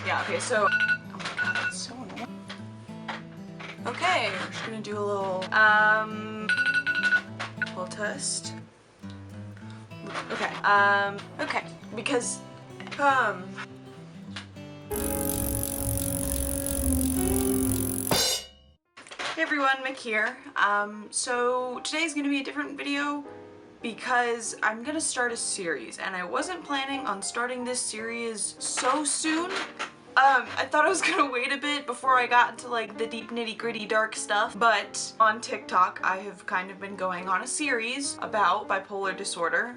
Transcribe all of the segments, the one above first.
Yeah, okay, so, oh my god, that's so annoying. Okay, we're just gonna do a little test. Okay, okay, because, Hey everyone, Mick here. So today's gonna be a different video because I'm gonna start a series, and I wasn't planning on starting this series so soon. I thought I was gonna wait a bit before I got into like the deep nitty-gritty dark stuff, but on TikTok I have kind of been going on a series about bipolar disorder.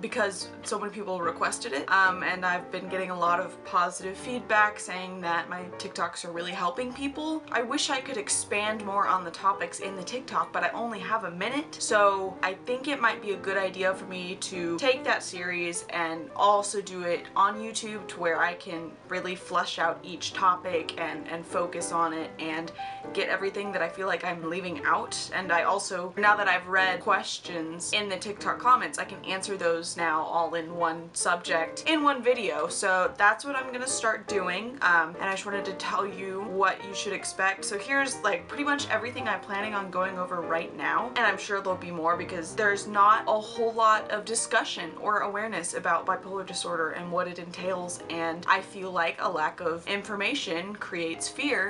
Because so many people requested it, and I've been getting a lot of positive feedback saying that my TikToks are really helping people. I wish I could expand more on the topics in the TikTok, but I only have a minute, so I think it might be a good idea for me to take that series and also do it on YouTube to where I can really flesh out each topic and focus on it and get everything that I feel like I'm leaving out. And I also, now that I've read questions in the TikTok comments, I can answer those now all in one subject in one video. So that's what I'm gonna start doing, and I just wanted to tell you what you should expect. So here's like pretty much everything I'm planning on going over right now, and I'm sure there'll be more because there's not a whole lot of discussion or awareness about bipolar disorder and what it entails, and I feel like a lack of information creates fear,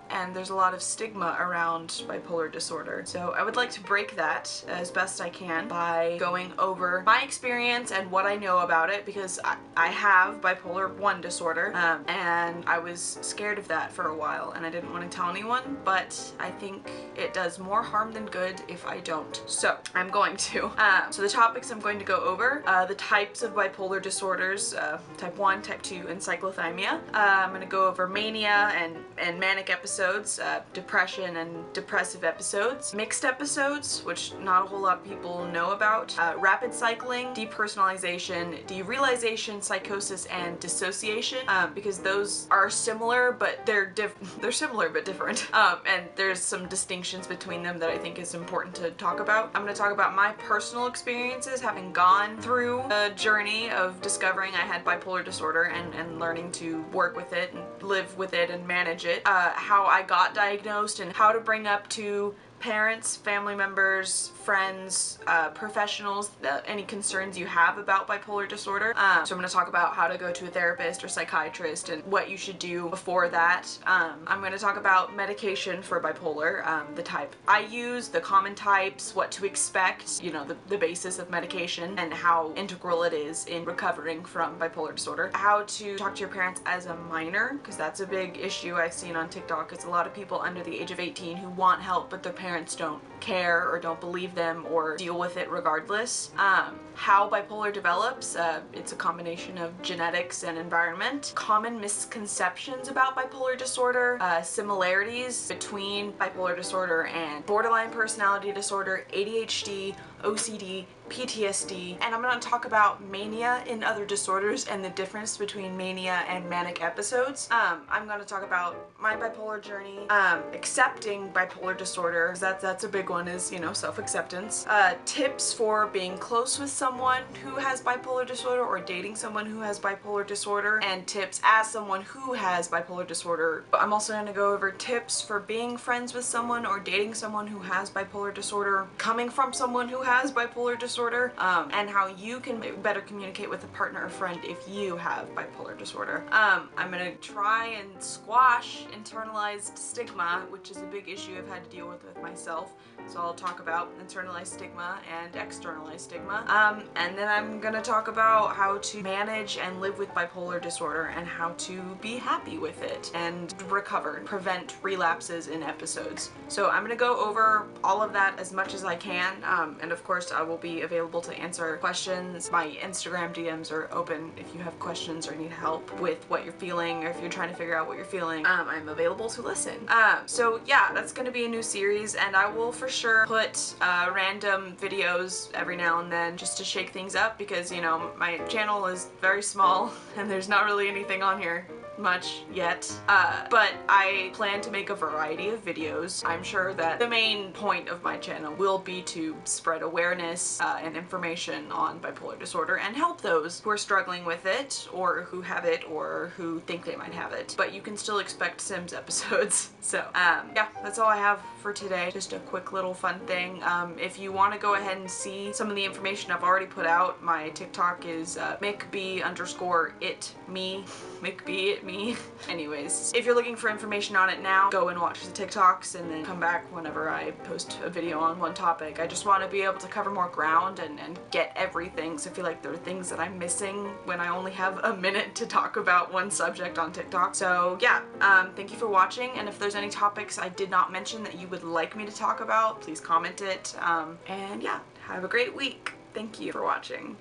and there's a lot of stigma around bipolar disorder. So I would like to break that as best I can by going over my experience and what I know about it, because I have bipolar 1 disorder, and I was scared of that for a while and I didn't want to tell anyone, but I think it does more harm than good if I don't. So I'm going to. So the topics I'm going to go over, the types of bipolar disorders, type 1, type 2, and cyclothymia. I'm going to go over mania and manic episodes, depression and depressive episodes, mixed episodes, which not a whole lot of people know about, rapid cycling, depersonalization, derealization, psychosis, and dissociation, because those are similar, but they're similar but different, and there's some distinctions between them that I think is important to talk about. I'm going to talk about my personal experiences having gone through a journey of discovering I had bipolar disorder and learning to work with it and live with it and manage it, how I got diagnosed and how to bring up to parents, family members, friends, professionals, any concerns you have about bipolar disorder. So I'm going to talk about how to go to a therapist or psychiatrist and what you should do before that. I'm going to talk about medication for bipolar, the type I use, the common types, what to expect, you know, the basis of medication, and how integral it is in recovering from bipolar disorder. How to talk to your parents as a minor, because that's a big issue I've seen on TikTok. It's a lot of people under the age of 18 who want help, but their parents don't care or don't believe them or deal with it regardless. How bipolar develops, it's a combination of genetics and environment. Common misconceptions about bipolar disorder, similarities between bipolar disorder and borderline personality disorder, ADHD, OCD, PTSD, and I'm going to talk about mania in other disorders and the difference between mania and manic episodes. I'm going to talk about my bipolar journey, accepting bipolar disorder, that's a big one, is, you know, self-acceptance, tips for being close with someone who has bipolar disorder or dating someone who has bipolar disorder, and tips as someone who has bipolar disorder. I'm also going to go over tips for being friends with someone or dating someone who has bipolar disorder, coming from someone who has bipolar disorder, and how you can better communicate with a partner or friend if you have bipolar disorder. I'm gonna try and squash internalized stigma, which is a big issue I've had to deal with myself. So I'll talk about internalized stigma and externalized stigma. And then I'm gonna talk about how to manage and live with bipolar disorder and how to be happy with it and recover, prevent relapses in episodes. So I'm gonna go over all of that as much as I can, and of course I will be available to answer questions. My Instagram DMs are open if you have questions or need help with what you're feeling, or if you're trying to figure out what you're feeling. I'm available to listen. So yeah, that's gonna be a new series, and I will for sure put random videos every now and then just to shake things up, because, you know, my channel is very small and there's not really anything on here much yet, but I plan to make a variety of videos. I'm sure that the main point of my channel will be to spread awareness and information on bipolar disorder and help those who are struggling with it or who have it or who think they might have it. But you can still expect Sims episodes. So yeah, that's all I have for today. Just a quick little fun thing. If you want to go ahead and see some of the information I've already put out, my TikTok is McB_it_me. McB_it_me. Anyways, if you're looking for information on it now, go and watch the TikToks and then come back whenever I post a video on one topic. I just want to be able to cover more ground and get everything, so I feel like there are things that I'm missing when I only have a minute to talk about one subject on TikTok. So yeah, thank you for watching, and if there's any topics I did not mention that you would like me to talk about, please comment it. And yeah, have a great week. Thank you for watching.